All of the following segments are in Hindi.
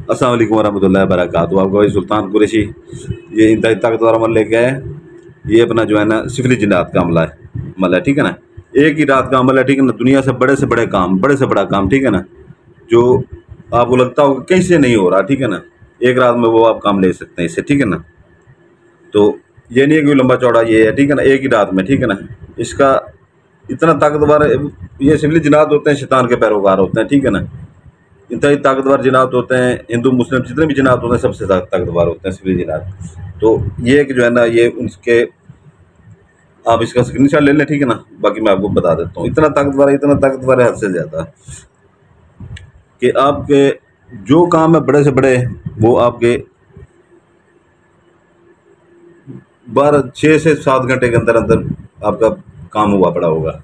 अस्सलाम वालेकुम वरहमतुल्लाहि वबरकातुहू। आपका भाई सुल्तान कुरैशी ये इंतहाई ताकतवर अमल लेके आए। ये अपना जो है ना सिफली जिन्नात का अमल है, ठीक है ना। एक ही रात का अमल है, ठीक है ना। दुनिया से बड़े काम, बड़े से बड़ा काम, ठीक है ना, जो आपको लगता हो कहीं से नहीं हो रहा, ठीक है ना, एक रात में वो आप काम ले सकते हैं इससे, ठीक है ना। तो ये नहीं है कि लंबा चौड़ा ये है, ठीक है ना, एक ही रात में, ठीक है ना। इसका इतना ताकतवर ये सिफली जिन्नात होते हैं, शैतान के पैरोकार होते हैं, ठीक है ना। इंतहाई ताकतवर जिनात होते हैं, हिंदू मुस्लिम जितने भी जिनात होते हैं सबसे ताकतवर होते हैं सिफली जिनात। तो ये कि जो है ना ये उनके आप इसका स्क्रीनशॉट ले लें, ठीक है ना। बाकी मैं आपको बता देता हूँ, इतना ताकतवर है हद से ज़्यादा कि आपके जो काम है बड़े से बड़े वो आपके 6 से 7 घंटे के अंदर अंदर आपका काम हुआ पड़ा होगा।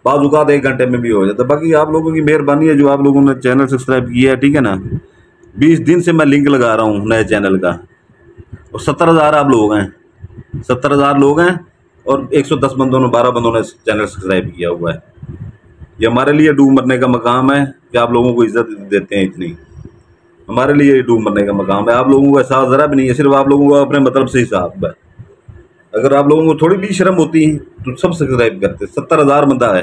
बाज़ 1 घंटे में भी हो जाता है। बाकी आप लोगों की मेहरबानी है जो आप लोगों ने चैनल सब्सक्राइब किया है, ठीक है ना। 20 दिन से मैं लिंक लगा रहा हूँ नए चैनल का, और 70,000 आप लोग हैं, 70,000 लोग हैं, और 110 बंदों ने 12 बंदों ने चैनल सब्सक्राइब किया हुआ है। ये हमारे लिए डूब मरने का मकाम है कि आप लोगों को इज्जत देते हैं इतनी। हमारे लिए डूब मरने का मकाम है। आप लोगों को एहसास ज़रा भी नहीं है, सिर्फ आप लोगों को अपने मतलब से हिसाब है। अगर आप लोगों को थोड़ी भी शर्म होती तो सब सब्सक्राइब करते। 70,000 बंदा है।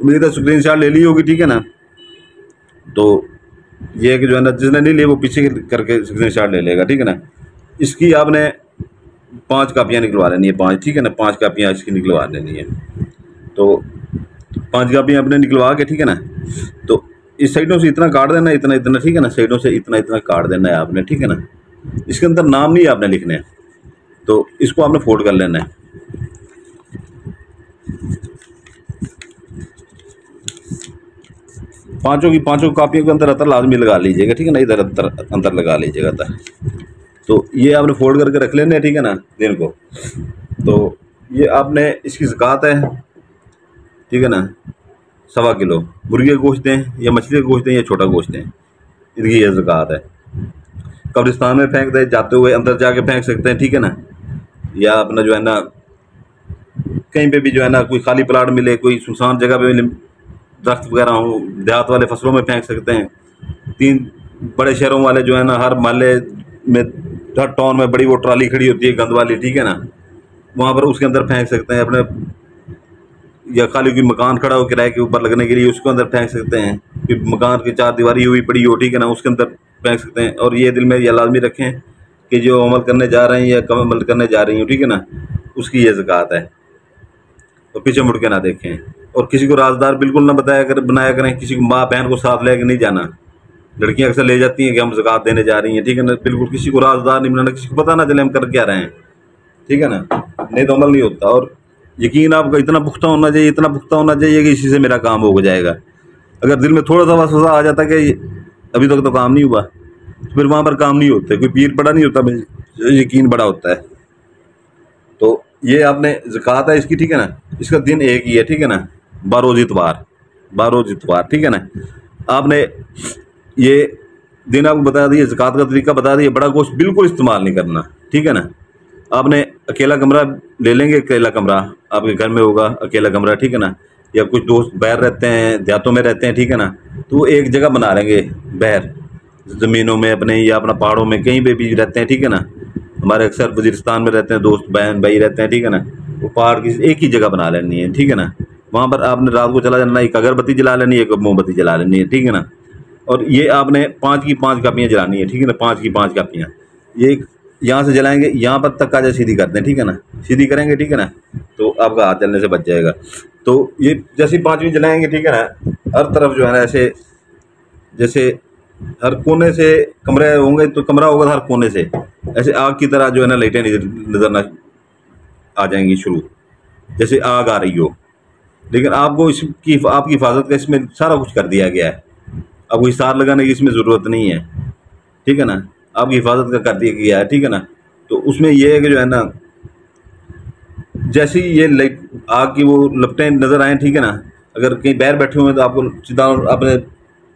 उम्मीद है स्क्रीन शॉट ले ली होगी, ठीक है ना। तो ये कि जो है ना जिसने नहीं ली वो पीछे करके स्क्रीन शॉट ले लेगा, ठीक है ना। इसकी आपने 5 कापियाँ निकलवा लेनी है, 5, ठीक है ना। 5 कापियाँ इसकी निकलवा लेनी है। तो 5 कापियाँ आपने निकलवा के, ठीक है ना। तो इस साइडों से इतना काट देना है, इतना इतना, ठीक है ना। साइडों से इतना इतना काट देना है आपने, ठीक है ना। इसके अंदर नाम नहीं आपने लिखने हैं, तो इसको आपने फोल्ड कर लेना है। पांचों की पांचों कापियों के अंदर अतर लाजमी लगा लीजिएगा, ठीक है ना। इधर अंदर लगा लीजिएगा अतर। तो ये आपने फोल्ड करके रख लेने, ठीक है ना, दिन को। तो ये आपने इसकी ज़कात है, ठीक है ना, 1.25 किलो मुर्गी का गोश्त दें या मछली का गोश्त दें या छोटा गोश्त दें, इनकी ये ज़कात है। कब्रिस्तान में फेंक दें, जाते हुए अंदर जाके फेंक सकते हैं, ठीक है ना। या अपना जो है ना कहीं पे भी जो है ना कोई खाली प्लाट मिले, कोई सुनसान जगह पे मिले, दरख्त वगैरह हो, देहात वाले फसलों में फेंक सकते हैं। 3 बड़े शहरों वाले जो है ना हर मोहल्ले में, हर टाउन में बड़ी वो ट्राली खड़ी होती है गंद वाली, ठीक है ना, वहाँ पर उसके अंदर फेंक सकते हैं अपने। या खाली कोई मकान खड़ा हो किराए के ऊपर लगने के लिए, उसके अंदर फेंक सकते हैं। फिर मकान की 4 दीवारी हुई पड़ी हो, ठीक है ना, उसके अंदर फेंक सकते हैं। और ये दिल में यह लाजमी रखें कि जो अमल करने जा रहे हैं या कम अमल करने जा रही हूँ, ठीक है ना, उसकी ये ज़कात है। तो पीछे मुड़ के ना देखें, और किसी को राजदार बिल्कुल ना बनाया करें। किसी को माँ बहन को साथ लेके नहीं जाना। लड़कियां अक्सर ले जाती हैं कि हम ज़कात देने जा रही हैं, ठीक है ना। बिल्कुल किसी को राजदार नहीं बनाना, किसी को पता ना चले हम कर क्या रहे हैं, ठीक है ना। नहीं तो अमल नहीं होता। और यकीन आपका इतना पुख्ता होना चाहिए, इतना पुख्ता होना चाहिए कि इसी से मेरा काम हो जाएगा। अगर दिल में थोड़ा सा वसवसा आ जाता कि अभी तक तो काम नहीं हुआ, तो फिर वहाँ पर काम नहीं होते। कोई पीर बड़ा नहीं होता, यकीन बड़ा होता है। तो ये आपने ज़कात है इसकी, ठीक है ना। इसका दिन एक ही है, ठीक है ना, बारोज़ इतवार, ठीक है ना। आपने ये दिन आपको बता दिए, ज़कात का तरीका बता दिया। बड़ा गोश्त बिल्कुल इस्तेमाल नहीं करना, ठीक है ना। आपने अकेला कमरा ले लेंगे, अकेला कमरा आपके घर में होगा, अकेला कमरा, ठीक है ना। या कुछ दोस्त बाहर रहते हैं, देहातों में रहते हैं, ठीक है ना, तो वो एक जगह बना लेंगे बाहर ज़मीनों में अपने, या अपना पहाड़ों में कहीं पे भी रहते हैं, ठीक है ना। हमारे अक्सर वजीरिस्तान में रहते हैं दोस्त, बहन भाई रहते हैं, ठीक है ना। वो पहाड़ की एक ही जगह बना लेनी है, ठीक है ना। वहाँ पर आपने रात को चला जाना, एक अगरबत्ती जला लेनी है, एक मोमबत्ती जला लेनी है, ठीक है ना। और ये आपने 5 की 5 कापियाँ जलानी है, ठीक है ना। 5 की 5 कापियाँ ये यहाँ से जलाएंगे, यहाँ पर तक काजा सीधी करते हैं, ठीक है ना। सीधी करेंगे, ठीक है ना, तो आपका हाथ जलने से बच जाएगा। तो ये जैसे 5वीं जलाएंगे, ठीक है ना, हर तरफ जो है ना ऐसे, जैसे हर कोने से कमरे होंगे, तो कमरा होगा हर कोने से ऐसे आग की तरह जो है ना लाइटें नजर ना आ जाएंगी शुरू, जैसे आग आ रही हो। लेकिन आपको इसकी आपकी हिफाजत का इसमें सारा कुछ कर दिया गया है। आपको हिसार लगाने की इसमें ज़रूरत नहीं है, ठीक है ना। आपकी हिफाजत का कर दिया गया है, ठीक है ना। तो उसमें यह है कि जो है ना जैसे ही ये लाइट आग की वो लपटें नज़र आएँ, ठीक है ना, अगर कहीं बाहर बैठे हुए हैं तो आपको सीधा अपने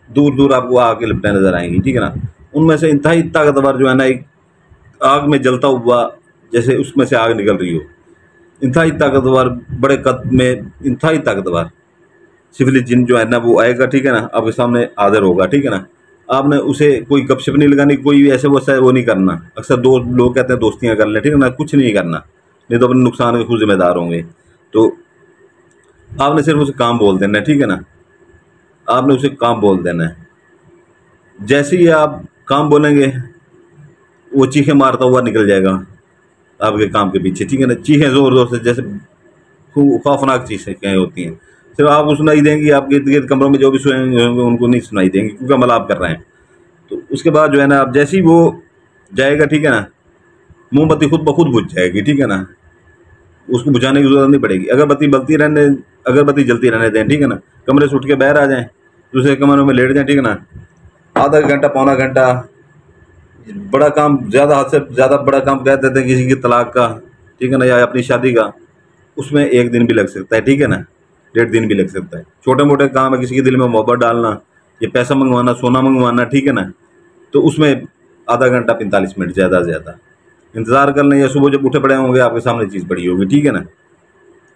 दूर दूर आपको आग की लपटें नज़र आएंगी, ठीक है ना। उनमें से इंतहाई ताकतवर जो है ना एक आग में जलता हुआ, जैसे उसमें से आग निकल रही हो, इंतहाई ताकतवर, बड़े कद में, इंतहाई ताकतवर सिफिलिस जिन जो है ना वो आएगा, ठीक है ना, आपके सामने हाजिर होगा, ठीक है ना। आपने उसे कोई गपशप नहीं लगानी, कोई ऐसे वो नहीं करना। अक्सर दो लोग कहते हैं दोस्तियाँ कर लें, ठीक है ना, कुछ नहीं करना, नहीं तो अपने नुकसान के खुद जिम्मेदार होंगे। तो आपने सिर्फ उसे काम बोल देना है, ठीक है ना, आपने उसे काम बोल देना है। जैसे ही आप काम बोलेंगे वो चीखें मारता हुआ निकल जाएगा आपके काम के पीछे, ठीक है ना। चीखें जोर जोर से, जैसे खौफनाक चीजें क्या होती हैं, सिर्फ आपको सुनाई देंगी, आपके इर्द गिर्द कमरों में जो भी सोए होंगे उनको नहीं सुनाई देंगी, क्योंकि अमल आप कर रहे हैं। तो उसके बाद जो है ना, आप जैसे ही वो जाएगा, ठीक है ना, मोमबत्ती खुद ब खुद बुझ जाएगी, ठीक है ना, उसको बुझाने की जरूरत नहीं पड़ेगी। अगरबत्ती जलती रहने दें, ठीक है ना। कमरे से उठ के बाहर आ जाएं, दूसरे कमरे में लेट जाएं, ठीक है ना। आधा घंटा पौना घंटा, बड़ा काम, ज़्यादा हद से ज़्यादा बड़ा काम कह देते हैं किसी की तलाक का, ठीक है ना, या अपनी शादी का, उसमें 1 दिन भी लग सकता है, ठीक है ना, 1.5 दिन भी लग सकता है। छोटे मोटे काम है, किसी के दिल में मोहब्बत डालना, या पैसा मंगवाना, सोना मंगवाना, ठीक है ना, तो उसमें आधा घंटा 45 मिनट ज़्यादा से ज़्यादा इंतज़ार कर लें, या सुबह जब उठे पड़े होंगे आपके सामने चीज़ पड़ी होगी, ठीक है ना,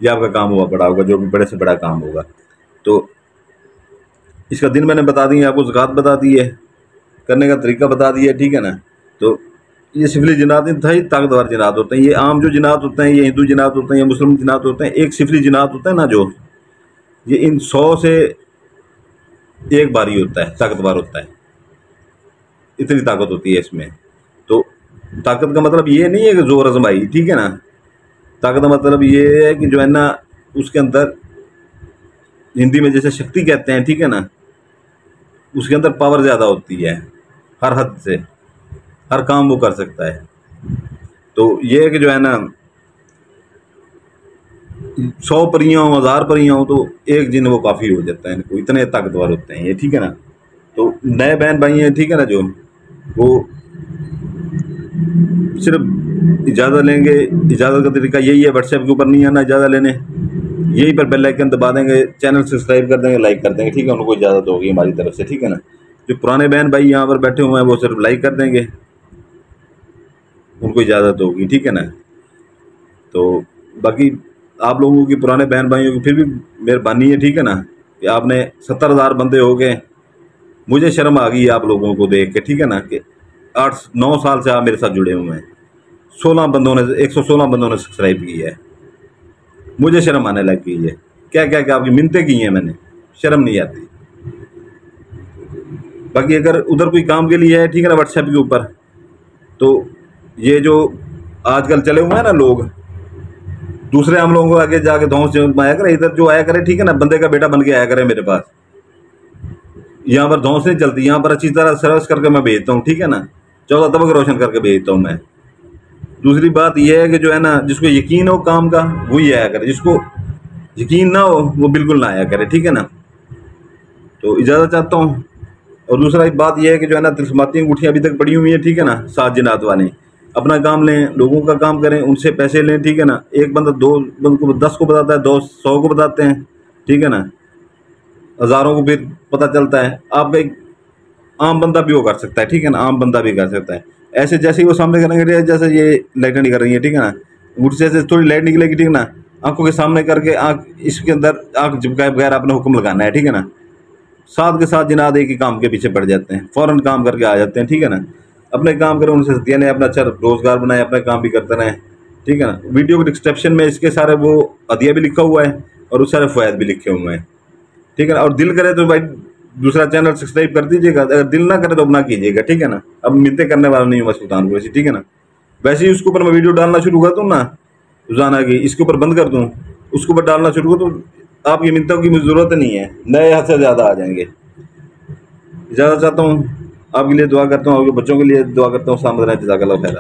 ये आपका काम हुआ बड़ा होगा, जो भी बड़े से बड़ा काम होगा। तो इसका दिन मैंने बता दी है आपको, ज़कात बता दी है, करने का तरीका बता दिया, ठीक है ना। तो ये सिफिली जिनात इंतहाई ताकतवर जिनात होते हैं। ये आम जो जिनात होते हैं, ये हिंदू जिनात होते हैं, ये मुस्लिम जिनात होते हैं। एक सिफिली जिनात होता है ना जो, ये इन 100 से एक बार ही होता है, ताकतवर होता है, इतनी ताकत होती है इसमें। तो ताकत का मतलब ये नहीं है कि जोर आजमाई, ठीक है ना, ताकत का मतलब ये है कि जो है ना, उसके अंदर हिंदी में जैसे शक्ति कहते हैं, ठीक है ना, उसके अंदर पावर ज़्यादा होती है, हर हद से हर काम वो कर सकता है। तो ये है कि जो है ना, 100 परियां हो, 1000 परियां हो, तो एक जिन वो काफ़ी हो जाता है इनको, इतने ताकतवर होते हैं ये, ठीक है ना। तो नए बहन भाई हैं, ठीक है ना, जो वो सिर्फ इजाज़त लेंगे, इजाज़त का तरीका यही है, व्हाट्सएप के ऊपर नहीं आना इजाज़त लेने, यही पर बेल आइकन दबा देंगे, चैनल सब्सक्राइब कर देंगे, लाइक कर देंगे, ठीक है, उनको इजाज़त होगी हमारी तरफ से, ठीक है ना। जो पुराने बहन भाई यहाँ पर बैठे हुए हैं वो सिर्फ लाइक कर देंगे, उनको इजाज़त होगी, ठीक है ना। तो बाकी आप लोगों की, पुराने बहन भाइयों की फिर भी मेहरबानी है, ठीक है ना, कि आपने 70,000 बंदे हो गए, मुझे शर्म आ गई आप लोगों को देख के, ठीक है ना, कि 8-9 साल से आप मेरे साथ जुड़े हुए हैं, 116 बंदों ने सब्सक्राइब की है, मुझे शर्म आने लग गई है। क्या क्या क्या आपकी मिन्नतें की हैं मैंने, शर्म नहीं आती। बाकी अगर उधर कोई काम के लिए है, ठीक है ना, व्हाट्सएप के ऊपर, तो ये जो आजकल चले हुए हैं ना लोग, दूसरे हम लोगों को आगे जाके धौंस आया करे, इधर जो आया करे, ठीक है ना, बंदे का बेटा बन के आया करे मेरे पास। यहाँ पर धौंस नहीं चलती, यहाँ पर अच्छी तरह सर्विस करके मैं भेजता हूँ, ठीक है ना, 14 तबक रोशन करके भेजता हूँ मैं। दूसरी बात यह है कि जो है ना, जिसको यकीन हो काम का वही आया करे, जिसको यकीन ना हो वो बिल्कुल ना आया करे, ठीक है ना। तो इजाज़त चाहता हूँ। और दूसरा एक बात यह है कि जो है ना, तिलस्माती अंगूठियाँ अभी तक पड़ी हुई हैं, ठीक है ना, 7 जिनात वाले, अपना काम लें, लोगों का काम करें, उनसे पैसे लें, ठीक है ना। एक बंदा 2 बंद को 10 को बताता है, 2 100 को बताते हैं, ठीक है ना, हज़ारों को फिर पता चलता है। आप एक आम बंदा भी वो कर सकता है, ठीक है ना, आम बंदा भी कर सकता है। ऐसे जैसे ही वो सामने करेंगे, जैसे ये लाइटें निकल रही है, ठीक है ना, अंगूठी से थोड़ी लाइट निकलेगी, ठीक है ना, आंखों के सामने करके आँख इसके अंदर आँख झुकाए बगैर आपने हुक्म लगाना है, ठीक है ना। साथ के साथ जिनात एक ही काम के पीछे पड़ जाते हैं, फ़ौरन काम करके आ जाते हैं, ठीक है ना। अपने काम करें, उनसे सदिया ने अपना अच्छा रोज़गार बनाए, अपना काम भी करते रहें, ठीक है ना। वीडियो के डिस्क्रिप्शन में इसके सारे वो हदिया भी लिखा हुआ है और उस सारे फ़वाइद भी लिखे हुए हैं, ठीक है ना। और दिल करे तो भाई दूसरा चैनल सब्सक्राइब कर दीजिएगा, अगर दिल ना करे तो अपना कीजिएगा, ठीक है ना। अब मिलते करने वाला नहीं हूँ मैं सुल्तान कुरैशी, ठीक है ना। वैसे ही उसके ऊपर मैं वीडियो डालना शुरू कर दूँ ना रोज़ाना की, इसके ऊपर बंद कर दूँ, उसके ऊपर डालना शुरू कर दूँ, आपकी मिन्नतों की मुझे ज़रूरत नहीं है, नए हद से ज़्यादा आ जाएंगे। इजाज़त चाहता हूँ, आपके लिए दुआ करता हूँ, आपके बच्चों के लिए दुआ करता हूँ। सामने जज़ाकल्लाह खैर।